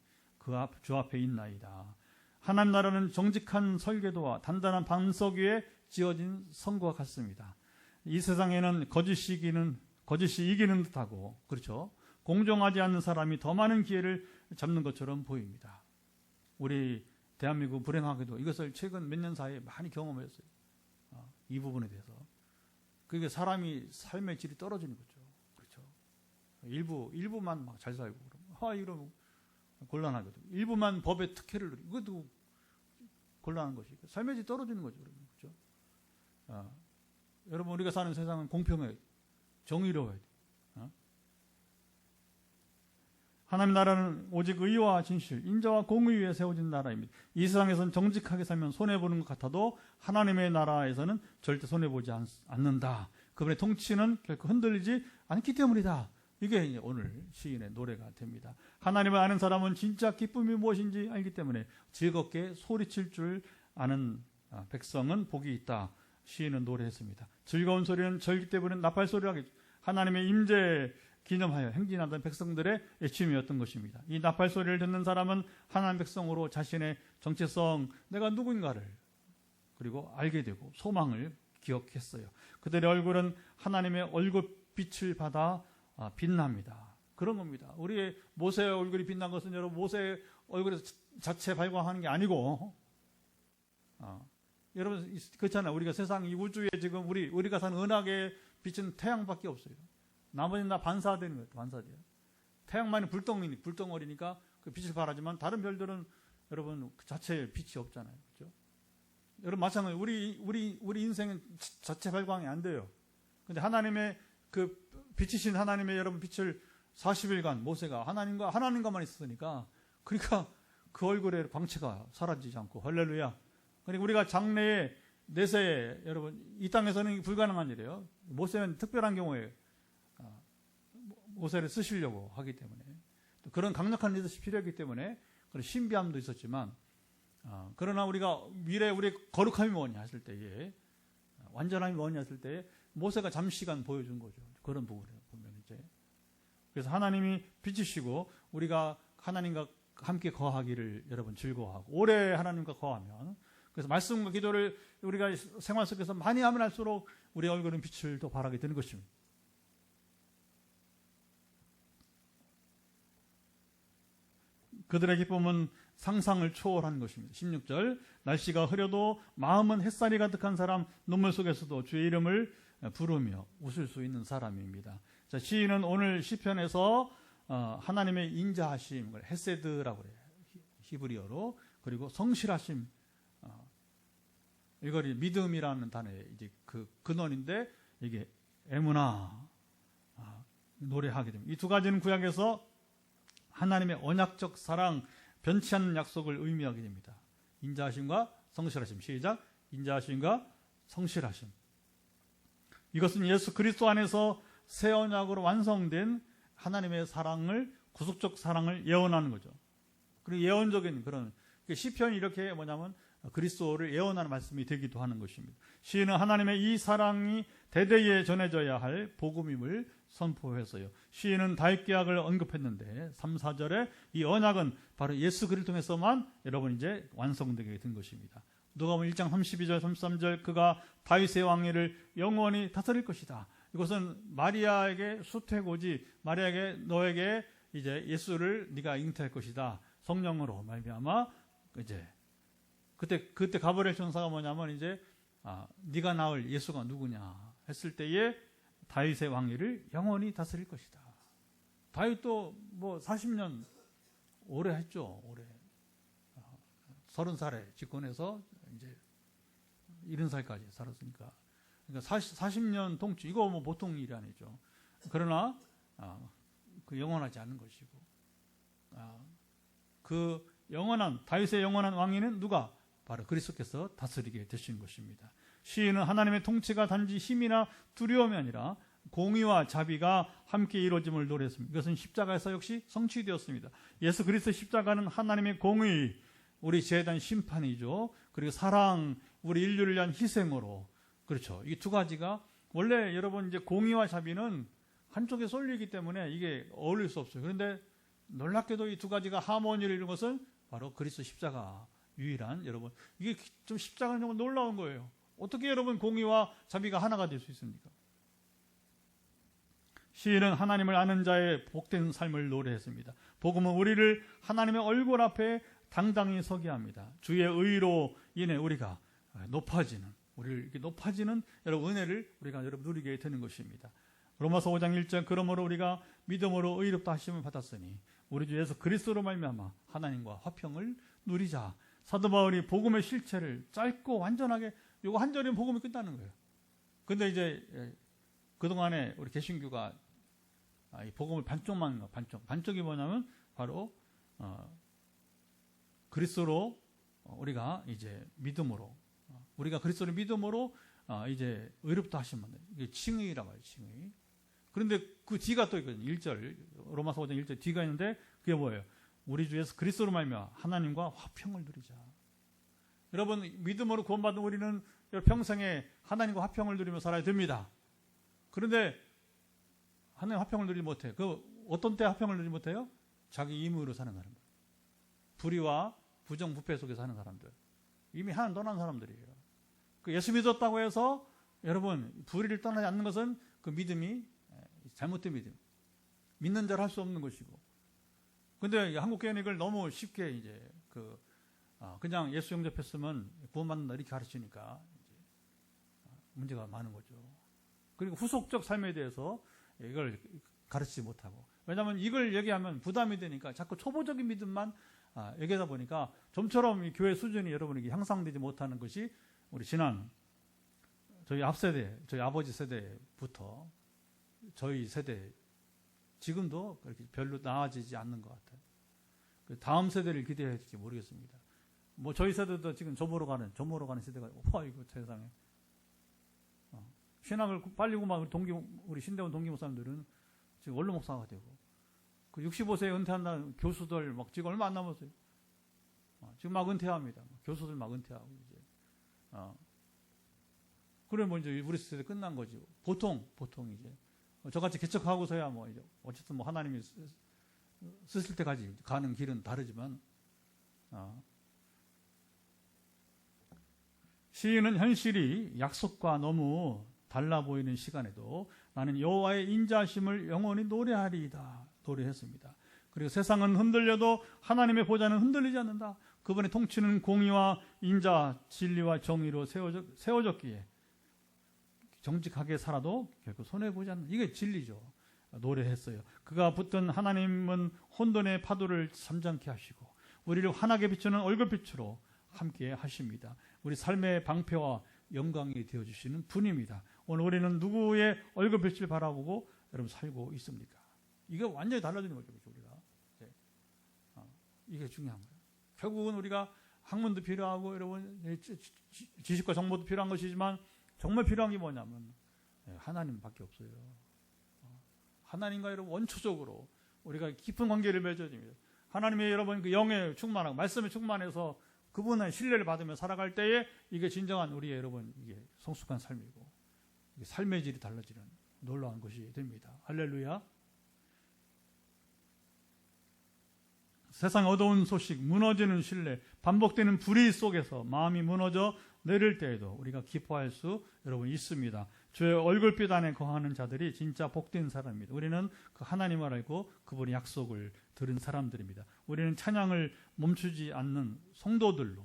주 앞에 있나이다. 하나님 나라는 정직한 설계도와 단단한 반석 위에 지어진 성과 같습니다. 이 세상에는 거짓이 이기는 듯하고, 그렇죠, 공정하지 않는 사람이 더 많은 기회를 잡는 것처럼 보입니다. 우리 대한민국 불행하게도 이것을 최근 몇 년 사이에 많이 경험했어요. 이 부분에 대해서. 그게 사람이 삶의 질이 떨어지는 거죠. 그렇죠. 일부만 막 잘 살고, 이러면 곤란하거든. 일부만 법의 특혜를 누리고, 이것도 곤란한 것이. 삶의 질이 떨어지는 거죠. 그렇죠. 여러분, 우리가 사는 세상은 공평해야 돼. 정의로워야 돼. 하나님 나라는 오직 의와 진실, 인자와 공의 위에 세워진 나라입니다. 이 세상에서는 정직하게 살면 손해보는 것 같아도 하나님의 나라에서는 절대 손해보지 않는다. 그분의 통치는 결코 흔들리지 않기 때문이다. 이게 오늘 시인의 노래가 됩니다. 하나님을 아는 사람은 진짜 기쁨이 무엇인지 알기 때문에 즐겁게 소리칠 줄 아는 백성은 복이 있다. 시인은 노래했습니다. 즐거운 소리는 절기 때 부르는 나팔 소리라겠죠. 하나님의 임재 기념하여 행진하던 백성들의 외침이었던 것입니다. 이 나팔 소리를 듣는 사람은 하나님 백성으로 자신의 정체성, 내가 누구인가를 그리고 알게 되고 소망을 기억했어요. 그들의 얼굴은 하나님의 얼굴빛을 받아 빛납니다. 그런 겁니다. 우리의 모세의 얼굴이 빛난 것은 여러분 모세의 얼굴에서 자체 발광하는 게 아니고 여러분 그렇잖아요. 우리가 세상 이 우주에 지금 우리가 사는 은하계의 빛은 태양밖에 없어요. 나머지는 다 반사되는 거예요. 반사돼요. 태양만이 불덩어리니까 그 빛을 발하지만 다른 별들은 여러분 그 자체의 빛이 없잖아요. 그렇죠? 여러분 마찬가지 우리 인생은 자체 발광이 안 돼요. 근데 하나님의 그 빛이신 하나님의 여러분 빛을 40일간 모세가 하나님과만 있었으니까 그러니까 그 얼굴에 광채가 사라지지 않고 할렐루야. 그러니까 우리가 장래에 내세에 여러분 이 땅에서는 불가능한 일이에요. 모세는 특별한 경우에 모세를 쓰시려고 하기 때문에 또 그런 강력한 리더십이 필요했기 때문에 그런 신비함도 있었지만 그러나 우리가 미래 우리의 거룩함이 뭐냐 했을 때에 완전함이 뭐냐 했을 때에 모세가 잠시간 보여준 거죠. 그런 부분을 보면 이제 그래서 하나님이 빛이시고 우리가 하나님과 함께 거하기를 여러분 즐거워하고 오래 하나님과 거하면 그래서 말씀과 기도를 우리가 생활 속에서 많이 하면 할수록 우리 얼굴은 빛을 더 발하게 되는 것입니다. 그들의 기쁨은 상상을 초월한 것입니다. 16절 날씨가 흐려도 마음은 het살이 가득한 사람 눈물 속에서도 주의 이름을 부르며 웃을 수 있는 사람입니다. 자, 시인은 오늘 시편에서 하나님의 인자하심, 헤세드라고 그래요. 히브리어로. 그리고 성실하심, 이걸 믿음이라는 단어의 이제 그 근원인데 이게 에무나 노래하게 됩니다. 이 두 가지는 구약에서 하나님의 언약적 사랑, 변치 않는 약속을 의미하게 됩니다. 인자하심과 성실하심. 시작. 인자하심과 성실하심. 이것은 예수 그리스도 안에서 새 언약으로 완성된 하나님의 사랑을, 구속적 사랑을 예언하는 거죠. 그리고 예언적인 그런 시편이 이렇게 뭐냐면 그리스도를 예언하는 말씀이 되기도 하는 것입니다. 시인은 하나님의 이 사랑이 대대에 전해져야 할 복음임을 선포했어요. 시인은 다윗 계약을 언급했는데 3, 4절에 이 언약은 바로 예수 그리스도를 통해서만 여러분 이제 완성되게 된 것입니다. 누가복음 1장 32절 33절 그가 다윗의 왕위를 영원히 다스릴 것이다. 이것은 마리아에게 수태고지 마리아에게 너에게 이제 예수를 네가 잉태할 것이다. 성령으로 말미암아 이제 그때 가브리엘 천사가 뭐냐면 이제 네가 낳을 예수가 누구냐 했을 때에 다윗의 왕위를 영원히 다스릴 것이다. 다윗도 뭐 40년 오래 했죠. 오래 30살에 집권해서 이제 70살까지 살았으니까. 그러니까 40년 통치 이거 뭐 보통 일이 아니죠. 그러나 그 영원하지 않은 것이고 그 영원한 다윗의 영원한 왕위는 누가? 바로 그리스도께서 다스리게 되신 것입니다. 시인은 하나님의 통치가 단지 힘이나 두려움이 아니라 공의와 자비가 함께 이루어짐을 노래했습니다. 이것은 십자가에서 역시 성취되었습니다. 예수 그리스도 십자가는 하나님의 공의, 우리 죄에 대한 심판이죠. 그리고 사랑, 우리 인류를 위한 희생으로. 그렇죠. 이 두 가지가 원래 여러분 이제 공의와 자비는 한쪽에 쏠리기 때문에 이게 어울릴 수 없어요. 그런데 놀랍게도 이 두 가지가 하모니를 이룬 것은 바로 그리스도 십자가 유일한 여러분 이게 좀 십자가는 정말 놀라운 거예요. 어떻게 여러분 공의와 자비가 하나가 될 수 있습니까? 시인은 하나님을 아는 자의 복된 삶을 노래했습니다. 복음은 우리를 하나님의 얼굴 앞에 당당히 서게 합니다. 주의 의로 인해 우리가 높아지는 우리를 이렇게 높아지는 여러분 은혜를 우리가 여러분 누리게 되는 것입니다. 로마서 5장 1절 그러므로 우리가 믿음으로 의롭다 하심을 받았으니 우리 주 예수 그리스도로 말미암아 하나님과 화평을 누리자. 사도 바울이 복음의 실체를 짧고 완전하게 요거 한 절이면 복음이 끝나는 거예요. 근데 이제 그동안에 우리 개신교가 이 복음을 반쪽이 뭐냐면 바로 그리스도로 우리가 이제 믿음으로 우리가 그리스도를 믿음으로 이제 의롭다 하시면 이게 칭의라고 해요. 칭의. 그런데 그 뒤가 또 있거든요. 1절 로마서 5장 1절 뒤가 있는데 그게 뭐예요? 우리 주 예수 그리스도로 말미암아 하나님과 화평을 누리자. 여러분 믿음으로 구원받은 우리는 평생에 하나님과 화평을 누리며 살아야 됩니다. 그런데 하나님 화평을 누리지 못해요. 그 어떤 때 화평을 누리지 못해요? 자기 임의로 사는 사람들. 불의와 부정부패 속에 사는 사람들. 이미 하나님 떠난 사람들이에요. 그 예수 믿었다고 해서 여러분 불의를 떠나지 않는 것은 그 믿음이 잘못된 믿음. 믿는 자를 할 수 없는 것이고. 근데 한국 교회는 이걸 너무 쉽게 이제 그냥 예수 영접했으면 구원받는다 이렇게 가르치니까 이제 문제가 많은 거죠. 그리고 후속적 삶에 대해서 이걸 가르치지 못하고. 왜냐하면 이걸 얘기하면 부담이 되니까 자꾸 초보적인 믿음만 얘기하다 보니까 좀처럼 이 교회 수준이 여러분에게 향상되지 못하는 것이 우리 지난 저희 앞세대, 저희 아버지 세대부터 저희 세대 지금도 그렇게 별로 나아지지 않는 것 같아요. 다음 세대를 기대해야 할지 모르겠습니다. 뭐 저희 세대도 지금 저모로 가는 세대가 이거 세상에 신학을 빨리 구만 우리 신대원 동기 목사님들은 지금 원로 목사가 되고 그 65세에 은퇴한다는 교수들 막 지금 얼마 안 남았어요. 지금 막 은퇴합니다. 교수들 막 은퇴하고 이제 그래 뭐 이제 우리 세대 끝난 거지. 보통 이제 저같이 개척하고서야 뭐 이제 어쨌든 뭐 하나님이 쓰실 때까지 가는 길은 다르지만 시인은 현실이 약속과 너무 달라 보이는 시간에도 나는 여호와의 인자하심을 영원히 노래하리이다 노래했습니다. 그리고 세상은 흔들려도 하나님의 보좌는 흔들리지 않는다. 그분의 통치는 공의와 인자, 진리와 정의로 세워졌기에 정직하게 살아도 결코 손해보지 않는 이게 진리죠. 노래했어요. 그가 붙든 하나님은 혼돈의 파도를 잠잠케 하시고 우리를 환하게 비추는 얼굴빛으로 함께 하십니다. 우리 삶의 방패와 영광이 되어주시는 분입니다. 오늘 우리는 누구의 얼굴빛을 바라보고 여러분 살고 있습니까? 이게 완전히 달라지는 거죠. 우리가. 이게 중요한 거예요. 결국은 우리가 학문도 필요하고 여러분 지식과 정보도 필요한 것이지만 정말 필요한 게 뭐냐면 하나님밖에 없어요. 하나님과 여러분 원초적으로 우리가 깊은 관계를 맺어야 됩니다. 하나님의 여러분 그 영에 충만하고 말씀에 충만해서 그분의 신뢰를 받으며 살아갈 때에 이게 진정한 우리의 여러분 이게 성숙한 삶이고 이게 삶의 질이 달라지는 놀라운 것이 됩니다. 할렐루야. 세상 어두운 소식, 무너지는 신뢰, 반복되는 불의 속에서 마음이 무너져 내릴 때에도 우리가 기뻐할 수 여러분 있습니다. 주의 얼굴빛 안에 거하는 자들이 진짜 복된 사람입니다. 우리는 그 하나님을 알고 그분의 약속을 들은 사람들입니다. 우리는 찬양을 멈추지 않는 성도들로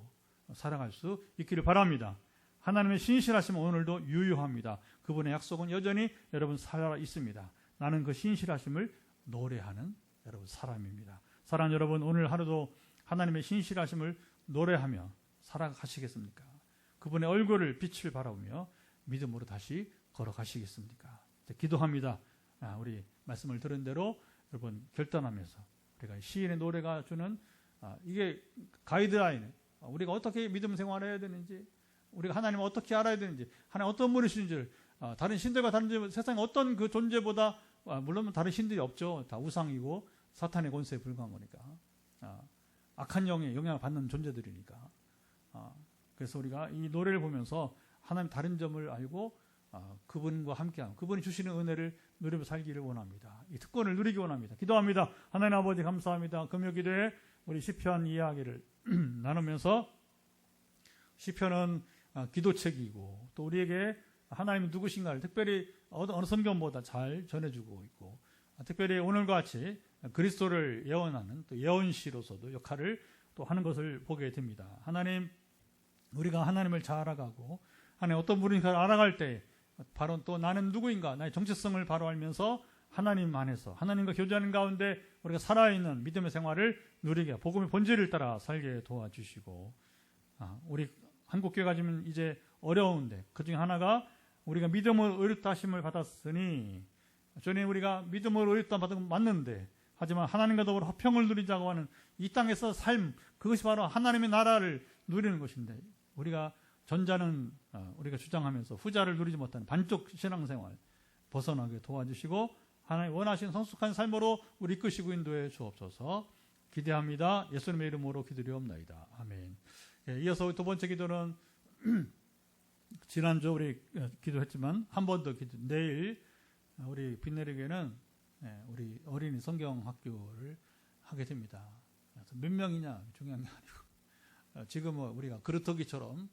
살아갈 수 있기를 바랍니다. 하나님의 신실하심은 오늘도 유효합니다. 그분의 약속은 여전히 여러분 살아 있습니다. 나는 그 신실하심을 노래하는 여러분 사람입니다. 사랑하는 여러분, 오늘 하루도 하나님의 신실하심을 노래하며 살아가시겠습니까? 그분의 얼굴을 빛을 바라보며 믿음으로 다시 걸어가시겠습니까? 기도합니다. 우리 말씀을 들은 대로 여러분 결단하면서 우리가 시인의 노래가 주는 이게 가이드라인, 우리가 어떻게 믿음 생활을 해야 되는지, 우리가 하나님을 어떻게 알아야 되는지, 하나님 어떤 분이신지를 다른 신들과 다른 세상의 어떤 그 존재보다 물론 다른 신들이 없죠. 다 우상이고 사탄의 권세에 불과한 거니까. 악한 영에 영향을 받는 존재들이니까. 그래서 우리가 이 노래를 보면서 하나님 다른 점을 알고 그분과 함께하는 그분이 주시는 은혜를 누리며 살기를 원합니다. 이 특권을 누리기 원합니다. 기도합니다. 하나님 아버지 감사합니다. 금요기도에 우리 시편 이야기를 나누면서 시편은 기도책이고 또 우리에게 하나님이 누구신가를 특별히 어느 성경보다 잘 전해주고 있고 특별히 오늘과 같이 그리스도를 예언하는 또 예언시로서도 역할을 또 하는 것을 보게 됩니다. 하나님, 우리가 하나님을 잘 알아가고 하나님 어떤 분인가 알아갈 때 바로 또 나는 누구인가 나의 정체성을 바로 알면서 하나님 안에서 하나님과 교제하는 가운데 우리가 살아있는 믿음의 생활을 누리게 복음의 본질을 따라 살게 도와주시고 우리 한국교회가 지금 이제 어려운데 그중에 하나가 우리가 믿음으로 의롭다 하심을 받았으니 전에 우리가 믿음으로 의롭다 받은 건 맞는데 하지만 하나님과 더불어 화평을 누리자고 하는 이 땅에서 삶, 그것이 바로 하나님의 나라를 누리는 것인데, 우리가 전자는 우리가 주장하면서 후자를 누리지 못하는 반쪽 신앙생활 벗어나게 도와주시고 하나님 원하시는 성숙한 삶으로 우리 이끄시고 인도해 주옵소서. 기대합니다. 예수님의 이름으로 기도리옵나이다. 아멘. 예, 이어서 두 번째 기도는 지난주 우리 기도했지만 한 번 더 기도. 내일 우리 빛내리교회는 우리 어린이 성경학교를 하게 됩니다. 몇 명이냐 중요한 게 아니고 지금은 우리가 그루터기처럼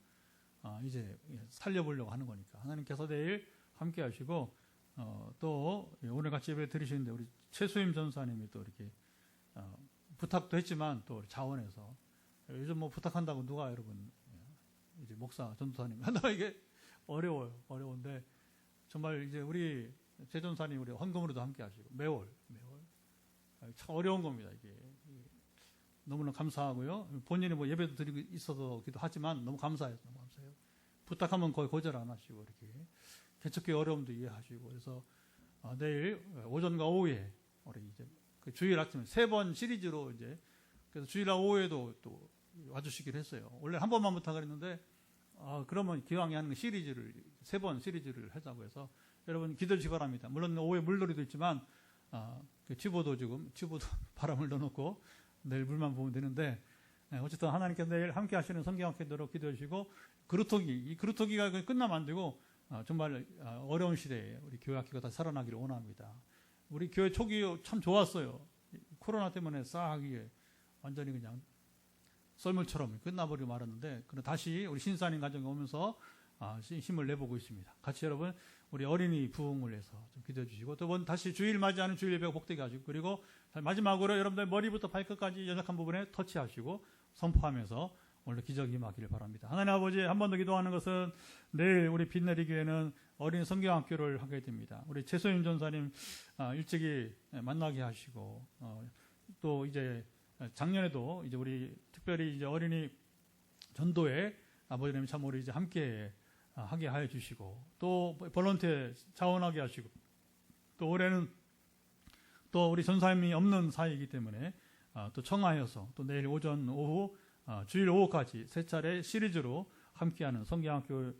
이제 살려보려고 하는 거니까 하나님께서 내일 함께 하시고 또 오늘 같이 예배 드리시는데 우리 최수임 전사님이 또 이렇게 부탁도 했지만 또 자원해서 요즘 뭐 부탁한다고 누가 여러분 이제 목사 전도사님 한다 이게 어려운데 정말 이제 우리 최 전사님 우리 헌금으로도 함께 하시고 매월 참 어려운 겁니다. 이게 너무나 감사하고요. 본인이 뭐 예배도 드리고 있어서기도 하지만 너무 감사해요. 부탁하면 거의 거절 안 하시고 이렇게 개척교회 어려움도 이해하시고 그래서 내일 오전과 오후에 우리 이제 그 주일 아침에 3번 시리즈로 이제 그래서 주일날 오후에도 또 와주시기로 했어요. 원래 한 번만 부탁을 했는데 그러면 기왕에 하는 시리즈를 3번 시리즈를 하자고 해서 여러분 기도해 주시기 바랍니다. 물론 오후에 물놀이도 있지만 그 튜브도 바람을 넣어놓고 내일 물만 보면 되는데 어쨌든 하나님께서 내일 함께 하시는 성경학교대로 기도해 주시고 이 그루터기가 끝나면 안 되고 정말 어려운 시대에 우리 교회 학교가 다 살아나기를 원합니다. 우리 교회 초기 참 좋았어요. 코로나 때문에 싹 이게 완전히 그냥 썰물처럼 끝나버리고 말았는데 다시 우리 신사님 가정에 오면서 힘을 내보고 있습니다. 같이 여러분 우리 어린이 부흥을 위해서 좀 기도해 주시고 또 번 다시 주일 맞이하는 주일 예배가 복되게 하시고 그리고 마지막으로 여러분들 머리부터 발끝까지 연약한 부분에 터치하시고 선포하면서 오늘 기적이 임하기를 바랍니다. 하나님 아버지 한 번 더 기도하는 것은 내일 우리 빛내리 교회는 어린 성경학교를 하게 됩니다. 우리 최소임 전사님 일찍이 만나게 하시고 또 이제 작년에도 이제 우리 특별히 이제 어린이 전도에 아버지님 참 우리 이제 함께 하게 하여 주시고 또 볼런티어 자원하게 하시고 또 올해는 또 우리 전사님이 없는 사이이기 때문에 또 청하여서 또 내일 오전 오후 주일 오후까지 3차례 시리즈로 함께하는 성경학교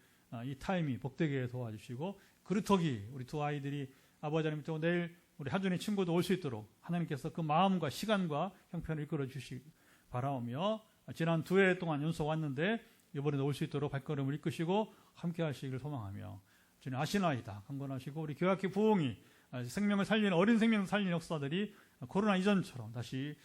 이 타임이 복되게 도와주시고 그루터기 우리 두 아이들이 아버지 하나님 또 내일 우리 하준이 친구도 올 수 있도록 하나님께서 그 마음과 시간과 형편을 이끌어 주시기 바라오며 지난 2해 동안 연속 왔는데 이번에도 올 수 있도록 발걸음을 이끄시고 함께 하시기를 소망하며 주님 아시나이다 강건하시고 우리 교학교 부흥이 생명을 살리는 어린 생명을 살리는 역사들이 코로나 이전처럼 다시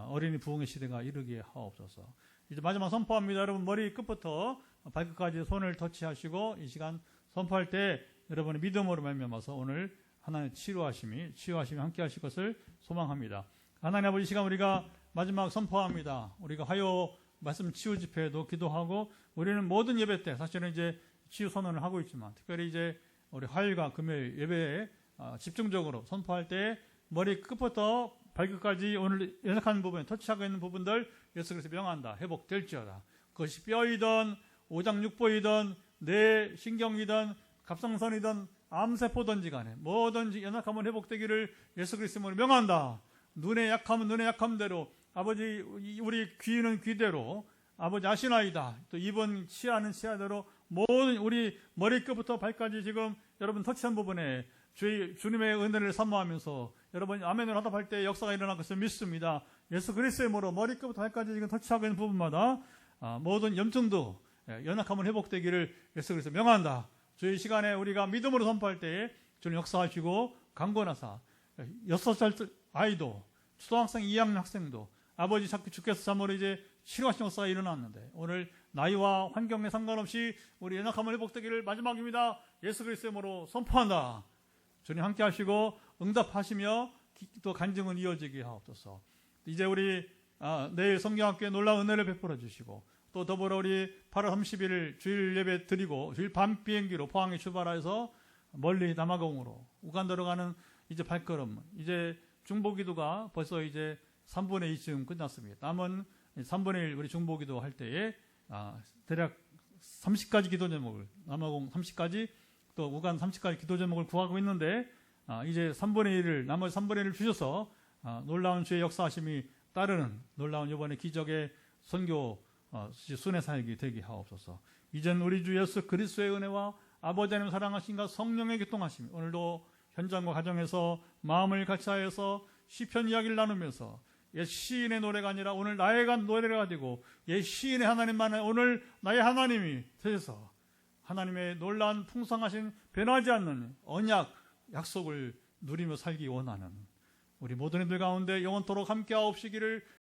어린이 부흥의 시대가 이르게 하옵소서. 이제 마지막 선포합니다. 여러분 머리 끝부터 발끝까지 손을 터치하시고 이 시간 선포할 때 여러분의 믿음으로 말미암아서 오늘 하나님의 치유하심이 함께 하실 것을 소망합니다. 하나님 아버지 시간 우리가 마지막 선포합니다. 우리가 화요 말씀 치유 집회에도 기도하고 우리는 모든 예배 때 사실은 이제 치유 선언을 하고 있지만 특별히 이제 우리 화요일과 금요일 예배에 집중적으로 선포할 때 머리 끝부터 발끝까지 오늘 연약한 부분에 터치하고 있는 부분들 예수 그리스도 명한다. 회복될지어다. 그것이 뼈이든 오장육부이든 뇌 신경이든 갑상선이든 암세포든지 간에 뭐든지 연약함은 회복되기를 예수 그리스도로 명한다. 눈에 약하면 눈에 약함대로 아버지 우리 귀는 귀대로 아버지 아시나이다. 또 입은 치아는 치아대로 모든 우리 머리끝부터 발까지 지금 여러분 터치한 부분에 주님의 은혜를 사모하면서 여러분 아멘을 하답할 때 역사가 일어날 것을 믿습니다. 예수 그리스도의 이름으로 머리끝부터 발까지 지금 터치하고 있는 부분마다 모든 염증도 연약함은 회복되기를 예수 그리스도 명한다. 주의 시간에 우리가 믿음으로 선포할 때에 주님 역사하시고 강권하사 6살 아이도 초등학생 2학년 학생도 아버지 주께서 참으로 이제 치료하신 역사가 일어났는데 오늘 나이와 환경에 상관없이 우리 연약함을 회복되기를 마지막입니다. 예수 그리스도의 이름으로 선포한다. 주님 함께 하시고 응답하시며 또 간증은 이어지게 하옵소서. 이제 우리 내일 성경학교에 놀라운 은혜를 베풀어 주시고 또 더불어 우리 8월 30일 주일 예배 드리고 주일 밤 비행기로 포항에 출발해서 멀리 남아공으로 우간다로 가는 이제 발걸음 이제 중보기도가 벌써 이제 3분의 2쯤 끝났습니다. 남은 3분의 1 우리 중보기도 할 때에 대략 30가지 기도 제목을 남아공 30가지 또 우간 30가지 기도 제목을 구하고 있는데 이제 3분의 1을 나머지 3분의 1을 주셔서 놀라운 주의 역사하심이 따르는 놀라운 이번에 기적의 선교 순회 사역이 되게 하옵소서. 이젠 우리 주 예수 그리스도의 은혜와 아버지 하나님 사랑하심과 성령의 교통하심, 오늘도 현장과 가정에서 마음을 같이하여서 시편 이야기를 나누면서 옛 시인의 노래가 아니라 오늘 나의 노래가 가지고 옛 시인의 하나님만은 오늘 나의 하나님이 되셔서 하나님의 놀라운 풍성하신 변하지 않는 언약 약속을 누리며 살기 원하는 우리 모든 이들 가운데 영원토록 함께하옵시기를